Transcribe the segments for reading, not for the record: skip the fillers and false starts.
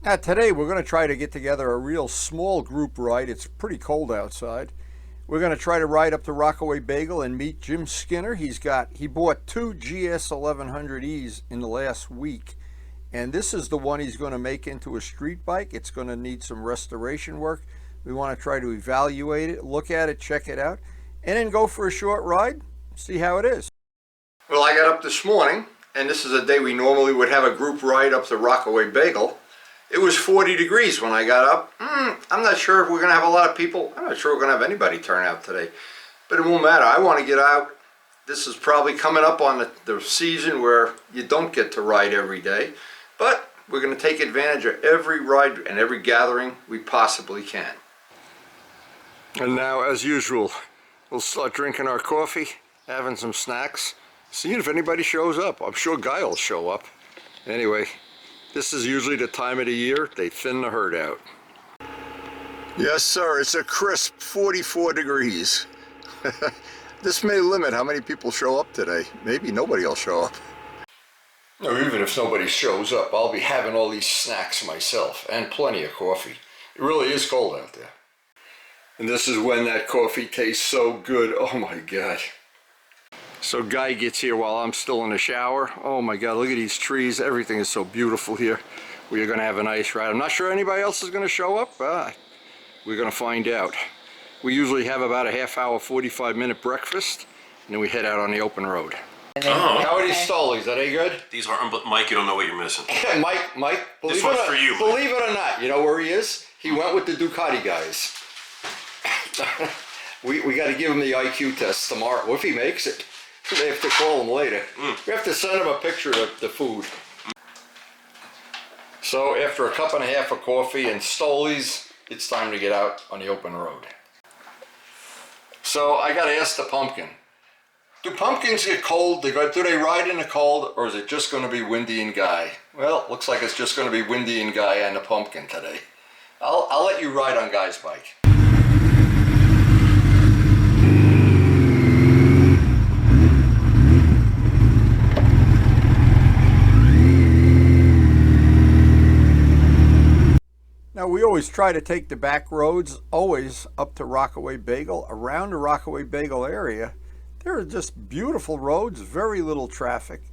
Now today we're going to try to get together a real small group ride. It's pretty cold outside. We're going to try to ride up to Rockaway Bagel and meet Jim Skinner. He bought two GS1100Es in the last week, and this is the one he's going to make into a street bike. It's going to need some restoration work. We want to try to evaluate it, look at it, check it out, and then go for a short ride, see how it is. Well, I got up this morning, and this is a day we normally would have a group ride up to Rockaway Bagel. It was 40 degrees when I got up. I'm not sure if we're going to have a lot of people. I'm not sure we're going to have anybody turn out today. But it won't matter. I want to get out. This is probably coming up on the season where you don't get to ride every day. But we're going to take advantage of every ride and every gathering we possibly can. And now, as usual, we'll start drinking our coffee, having some snacks, seeing if anybody shows up. I'm sure Guy will show up. Anyway. This is usually the time of the year they thin the herd out. Yes, sir, it's a crisp 44 degrees. This may limit how many people show up today. Maybe nobody will show up. Or even if nobody shows up, I'll be having all these snacks myself and plenty of coffee. It really is cold out there. And this is when that coffee tastes so good. Oh my God. So Guy gets here while I'm still in the shower. Oh my God, look at these trees. Everything is so beautiful here. We are going to have a nice ride. I'm not sure anybody else is going to show up. We're going to find out. We usually have about a half hour, 45-minute breakfast, and then we head out on the open road. How are these stollies? Are they good? These are, Mike, you don't know what you're missing. Mike, this one's for you. Believe it or not, you know where he is? He went with the Ducati guys. we got to give him the IQ test tomorrow. What if he makes it? They have to call him later. We have to send him a picture of the food. So after a cup and a half of coffee and stolies, it's time to get out on the open road. So I got to ask the pumpkin, do pumpkins get cold? Do they ride in the cold, or is it just going to be Windy and Guy? Well, looks like it's just going to be Windy and Guy and the pumpkin today. I'll let you ride on Guy's bike. Now we always try to take the back roads, always up to Rockaway Bagel. Around the Rockaway Bagel area, there are just beautiful roads, very little traffic,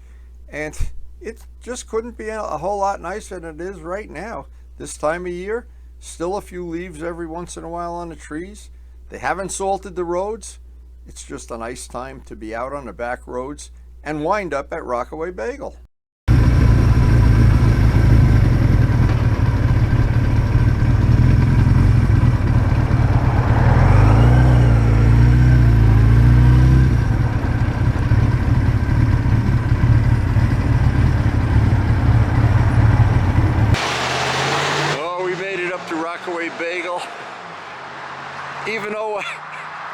and it just couldn't be a whole lot nicer than it is right now. This time of year, still a few leaves every once in a while on the trees. They haven't salted the roads. It's just a nice time to be out on the back roads and wind up at Rockaway Bagel. Bagel. Even though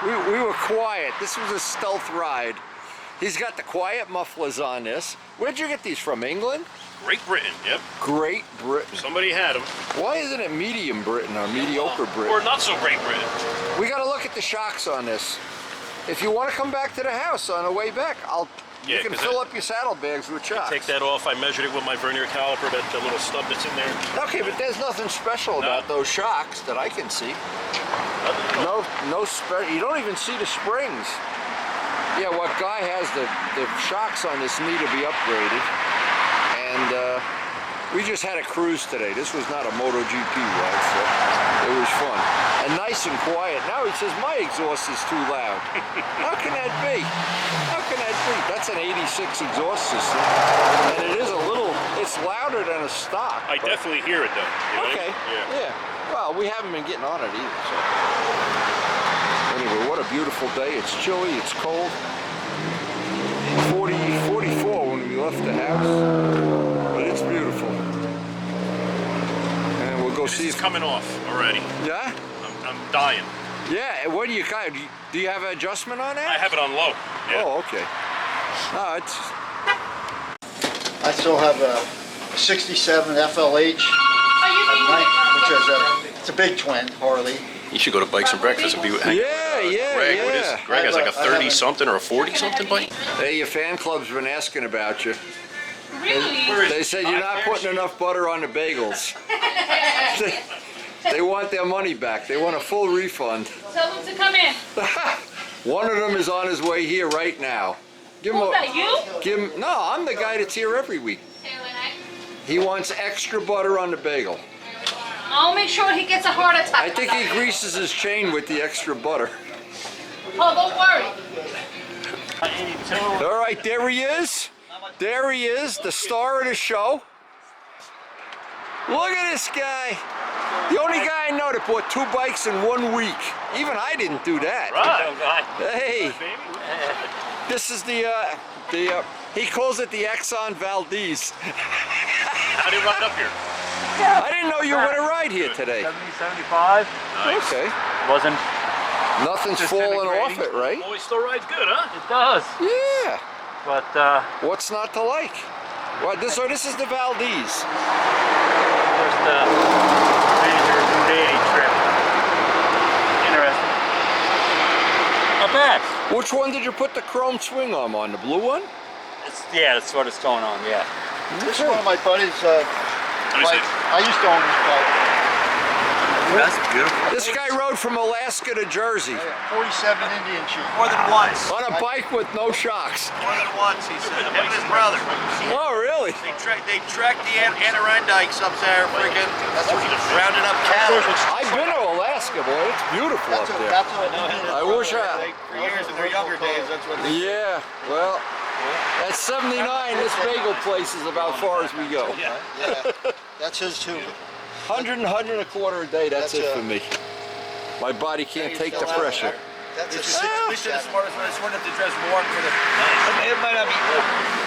we were quiet, this was a stealth ride. He's got the quiet mufflers on this. Where'd you get these from? England? Great Britain, yep. Great Britain. Somebody had them. Why isn't it medium Britain or mediocre Britain? Or not so great Britain. We got to look at the shocks on this. If you want to come back to the house on the way back, you can fill up your saddlebags with shocks. Take that off. I measured it with my vernier caliper, that little stub that's in there. Okay, but there's nothing special about those shocks that I can see. No you don't even see the springs. Yeah, what Guy has, the shocks on this need to be upgraded. And we just had a cruise today. This was not a MotoGP ride, so it was fun. And nice and quiet. Now he says my exhaust is too loud. How can that be? How can that be? That's an 86 exhaust system. And it is it's louder than a stock. I definitely hear it though. You know? Okay, yeah. Well, we haven't been getting on it either, so. Anyway, what a beautiful day. It's chilly, it's cold. 44 when we left the house. But it's beautiful. And we'll go see. It's coming off already. Yeah? I'm dying. Yeah, what do you have an adjustment on that? I have it on low. Yeah. Oh, okay. I still have a 67 FLH, which is a big twin Harley. You should go to Bikes and Breakfast and be with Greg. Yeah. Greg has like a 30-something or a 40-something bike. Hey, your fan club's been asking about you. Really? They said you're not putting enough butter on the bagels. They want their money back. They want a full refund. Tell them to come in. One of them is on his way here right now. Give him Who's that, you? Give him. No, I'm the guy that's here every week. He wants extra butter on the bagel. I'll make sure he gets a heart attack. I think he greases his chain with the extra butter. Oh, don't worry. All right, there he is. There he is, the star of the show. Look at this guy. The only guy I know that bought 2 bikes in 1 week. Even I didn't do that. Right. Hey, this is he calls it the Exxon Valdez. How do you ride up here? I didn't know you were going to ride here today. 70, 75. Nice. Okay. Wasn't. Nothing's falling off it, right? Always still rides good, huh? It does. Yeah. But What's not to like? Well, so this is the Valdez. there's the major day trip. Interesting. Not bad. Which one did you put the chrome swing arm on? The blue one? Yeah, that's what it's going on. Yeah. This is one of my buddies. I used to own this bike. That's beautiful. This guy rode from Alaska to Jersey 47 Indian Chief. More than once. on a bike with no shocks. More than once, he said. Him and his brother. Oh, really? They tracked the Adirondacks up there, freaking rounded up cattle. I've been to Alaska, boy. It's beautiful up there. That's what I wish I... For years in their younger days, that's what they Yeah, well, at 79, this bagel place is about far as we go. Yeah, that's his too. 100 and 100 a quarter a day, that's it for me. My body can't take the pressure. That's a We should have 67. sworn up to dress warm for the. It might not be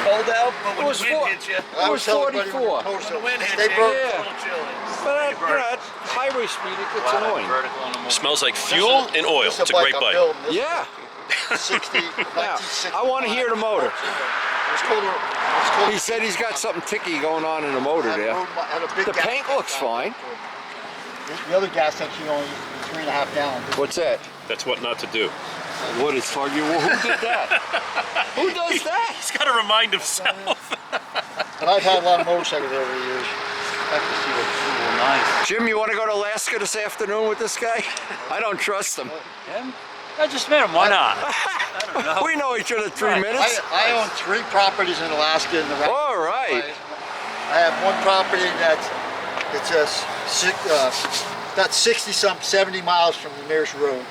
cold out, but when It was the wind four- hits you, It was 44. when the wind hits They you, broke- it's a Yeah. little chilly. But at highway speed, it gets annoying. Smells like fuel and oil. This It's a bike great I'm bike. building. This Yeah. 60, Now, 1960. I want to hear the motor. It's called He said he's got something ticky going on in the motor there. The paint looks fine. The other gas tank, you only 3.5 gallons. What's that? That's what not to do. What is talking? Well, who did that? Who does that? He's got to remind himself. But I've had a lot of motorcycles over the years. I have to see what's Nice. Jim, you want to go to Alaska this afternoon with this guy? I don't trust him. Yeah. I just met him. Why not? We know each other 3 minutes. I own 3 properties in Alaska in the Rocky All right. I have one property that's about 60-some, 70 miles from the nearest road.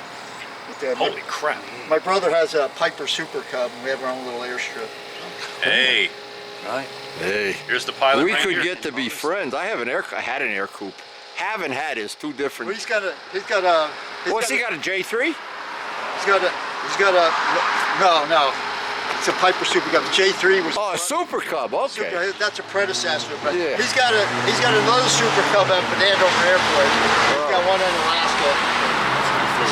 Holy crap. My brother has a Piper Super Cub, and we have our own little airstrip. Hey, Right. Hey, here's the pilot. we right could here. get to be friends. I had an air coupe. Haven't had is two Well, different. he's got a. What's he got? A J3? He's got a. No. It's a Piper Super Cub. The J3 was. Oh, a Super Cub. Okay. That's a predecessor, but Yeah. he's got another Super Cub up at Andover Airport. He's got one in Alaska.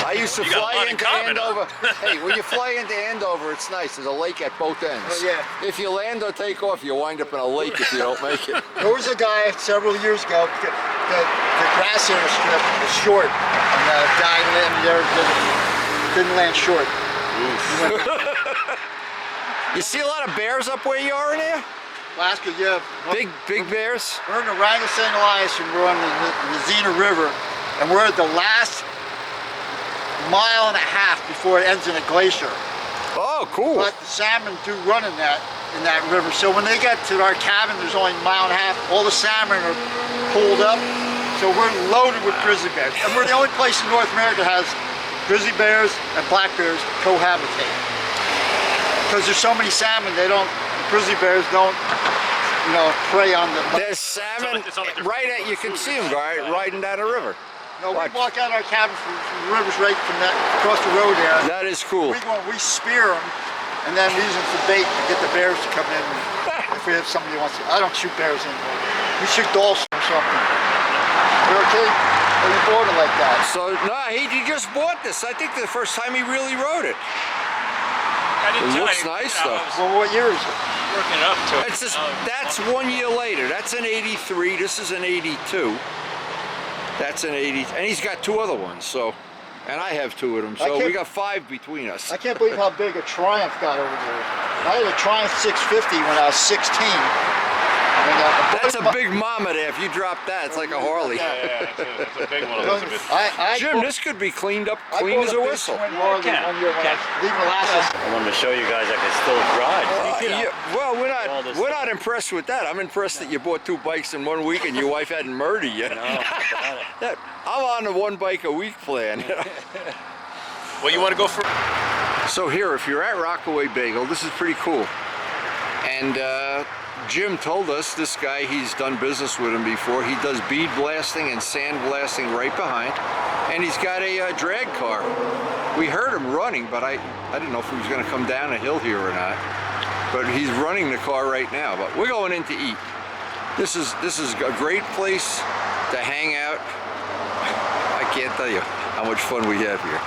I used to You got a fly lot in into common, huh? Andover. Hey, when you fly into Andover, it's nice. There's a lake at both ends. Oh, yeah. If you land or take off, you wind up in a lake if you don't make it. There was a guy several years ago. The grass airstrip was short, and the guy landed there didn't land short. You see a lot of bears up where you are in there? Alaska, yeah. Big bears? We're in the Wrangell St. Elias, and we're on the Xena River, and we're at the last mile and a half before it ends in a glacier. Oh, cool. But the salmon do run in that river. So when they get to our cabin, there's only a mile and a half. All the salmon are pulled up. So we're loaded with grizzly bears. And we're the only place in North America that has grizzly bears and black bears cohabitate. Because there's so many salmon, grizzly bears don't, prey on them. There's salmon It's not like they're right at, you can see them riding down a river. No, we Watch. walk out our cabin from the river's right from that across the road there. That is cool. We spear them, and then we use them for bait to get the bears to come in. If we have somebody who wants to, I don't shoot bears anymore. We shoot dolphins or something. We're okay. We bought it like that. So, no, he just bought this. I think the first time he really rode it. I It didn't tell looks you, nice, I though. was Well, what year is it? working up to it. It's just, that's 1 year later. That's an 83. This is an 82. That's an 80. And he's got 2 other ones, so. And I have 2 of them, so we got 5 between us. I can't believe how big a Triumph got over there. I had a Triumph 650 when I was 16. That's a big mama there. If you drop that, it's like a Harley. Yeah, it's a big one, Elizabeth. Jim, this could be cleaned up, clean as a whistle. Leave molasses. I wanted to show you guys I can still ride. Well, we're not impressed with that. I'm impressed that you bought 2 bikes in 1 week and your wife hadn't murdered you. I'm on the 1 bike a week plan. Well, you want to go for? So here, if you're at Rockaway Bagel, this is pretty cool. And Jim told us, this guy, he's done business with him before. He does bead blasting and sand blasting right behind. And he's got a drag car. We heard him running, but I didn't know if he was going to come down a hill here or not. But he's running the car right now. But we're going in to eat. This is a great place to hang out. I can't tell you how much fun we have here.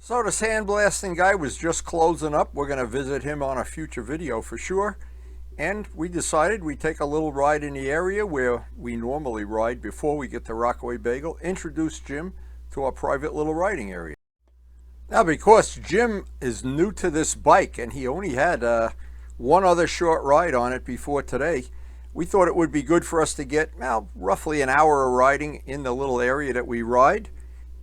So the sandblasting guy was just closing up. We're going to visit him on a future video for sure. And we decided we'd take a little ride in the area where we normally ride before we get to Rockaway Bagel. Introduce Jim to our private little riding area. Now, because Jim is new to this bike and he only had one other short ride on it before today, we thought it would be good for us to get, well, roughly an hour of riding in the little area that we ride.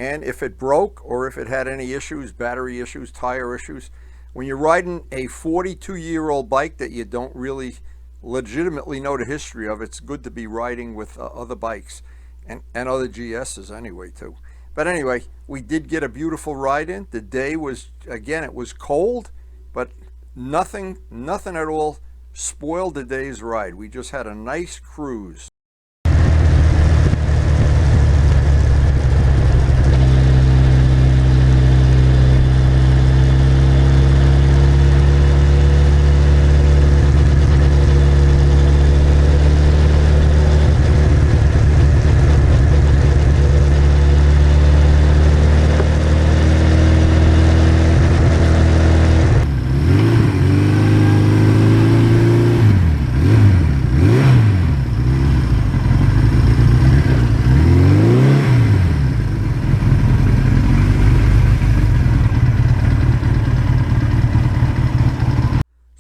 And if it broke or if it had any issues, battery issues, tire issues, when you're riding a 42-year-old bike that you don't really legitimately know the history of, it's good to be riding with other bikes and other GS's anyway too. But anyway, we did get a beautiful ride in. The day was, again, it was cold, but nothing at all spoiled the day's ride. We just had a nice cruise.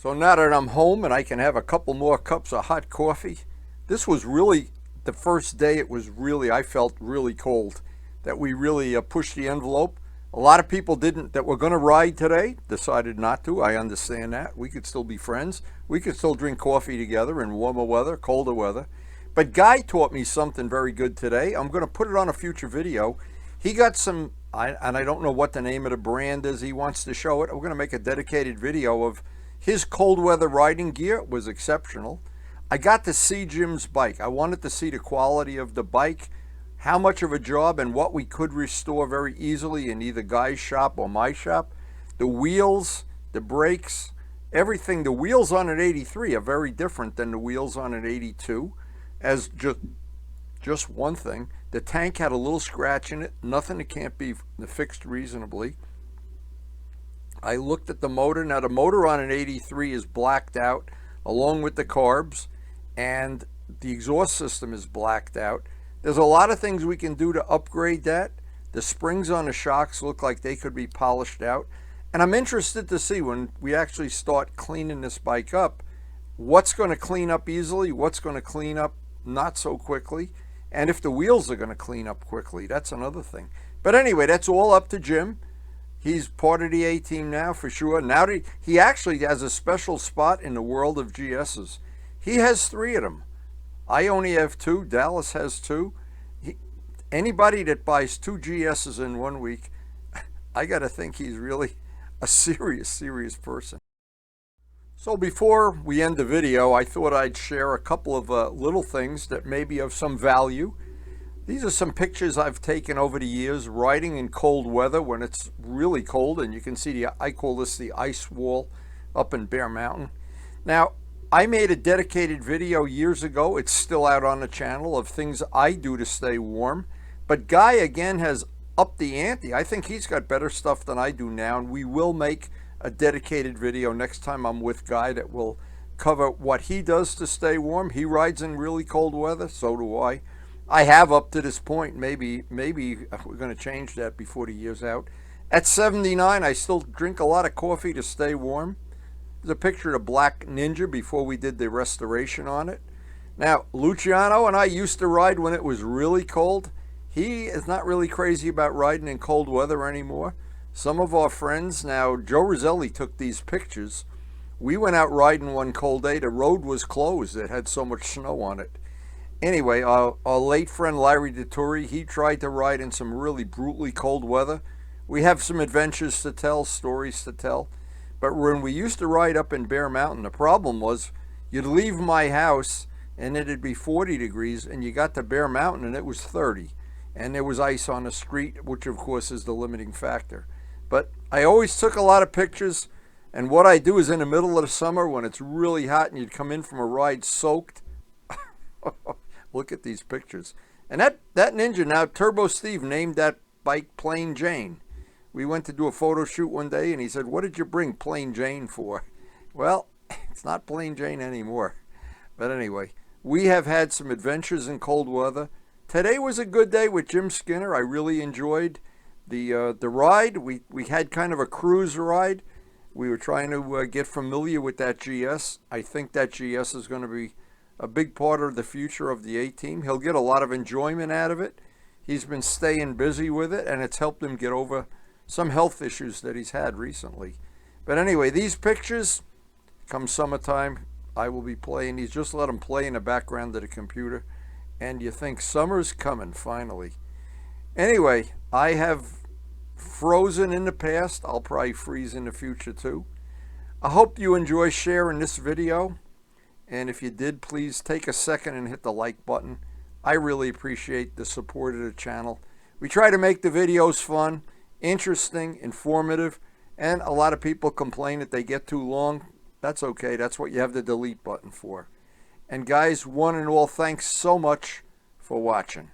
So now that I'm home and I can have a couple more cups of hot coffee, this was really the first day. It was really, I felt really cold, that we really pushed the envelope. A lot of people that were going to ride today decided not to. I understand that. We could still be friends. We could still drink coffee together in warmer weather, colder weather. But Guy taught me something very good today. I'm going to put it on a future video. He got some, and I don't know what the name of the brand is. He wants to show it. We're going to make a dedicated video of his cold weather riding gear. It was exceptional. I got to see Jim's bike. I wanted to see the quality of the bike, how much of a job and what we could restore very easily in either Guy's shop or my shop. The wheels, the brakes, everything. The wheels on an 83 are very different than the wheels on an 82. As just one thing, the tank had a little scratch in it, nothing that can't be fixed reasonably. I looked at the motor. Now the motor on an 83 is blacked out along with the carbs, and the exhaust system is blacked out. There's a lot of things we can do to upgrade that. The springs on the shocks look like they could be polished out. And I'm interested to see when we actually start cleaning this bike up, what's going to clean up easily, what's going to clean up not so quickly, and if the wheels are going to clean up quickly. That's another thing. But anyway, that's all up to Jim. He's part of the A-team now for sure. Now he actually has a special spot in the world of GS's. He has 3 of them. I only have 2. Dallas has 2. Anybody that buys 2 GS's in 1 week, I got to think he's really a serious person. So before we end the video, I thought I'd share a couple of little things that may be of some value. These are some pictures I've taken over the years riding in cold weather when it's really cold, and you can see I call this the ice wall up in Bear Mountain. Now, I made a dedicated video years ago. It's still out on the channel of things I do to stay warm. But Guy again has upped the ante. I think he's got better stuff than I do now, and we will make a dedicated video next time I'm with Guy that will cover what he does to stay warm. He rides in really cold weather, so do I. I have up to this point. Maybe we're going to change that before the year's out. At 79, I still drink a lot of coffee to stay warm. There's a picture of the Black Ninja before we did the restoration on it. Now, Luciano and I used to ride when it was really cold. He is not really crazy about riding in cold weather anymore. Some of our friends, now Joe Roselli took these pictures. We went out riding one cold day. The road was closed. It had so much snow on it. Anyway, our late friend Larry DeTuri, he tried to ride in some really brutally cold weather. We have some adventures to tell, stories to tell. But when we used to ride up in Bear Mountain, the problem was you'd leave my house and it'd be 40 degrees, and you got to Bear Mountain and it was 30. And there was ice on the street, which of course is the limiting factor. But I always took a lot of pictures, and what I do is in the middle of the summer when it's really hot and you'd come in from a ride soaked, look at these pictures. And that Ninja, now Turbo Steve named that bike Plain Jane. We went to do a photo shoot one day and he said, "What did you bring Plain Jane for?" Well, it's not Plain Jane anymore. But anyway, we have had some adventures in cold weather. Today was a good day with Jim Skinner. I really enjoyed the ride. We had kind of a cruise ride. We were trying to get familiar with that GS. I think that GS is going to be a big part of the future of the A-Team. He'll get a lot of enjoyment out of it. He's been staying busy with it, and it's helped him get over some health issues that he's had recently. But anyway, these pictures, come summertime, I will be playing these. Just let them play in the background of the computer, and you think summer's coming finally. Anyway, I have frozen in the past. I'll probably freeze in the future too. I hope you enjoy sharing this video, and if you did, please take a second and hit the like button. I really appreciate the support of the channel. We try to make the videos fun, interesting, informative, and a lot of people complain that they get too long. That's okay. That's what you have the delete button for. And guys, one and all, thanks so much for watching.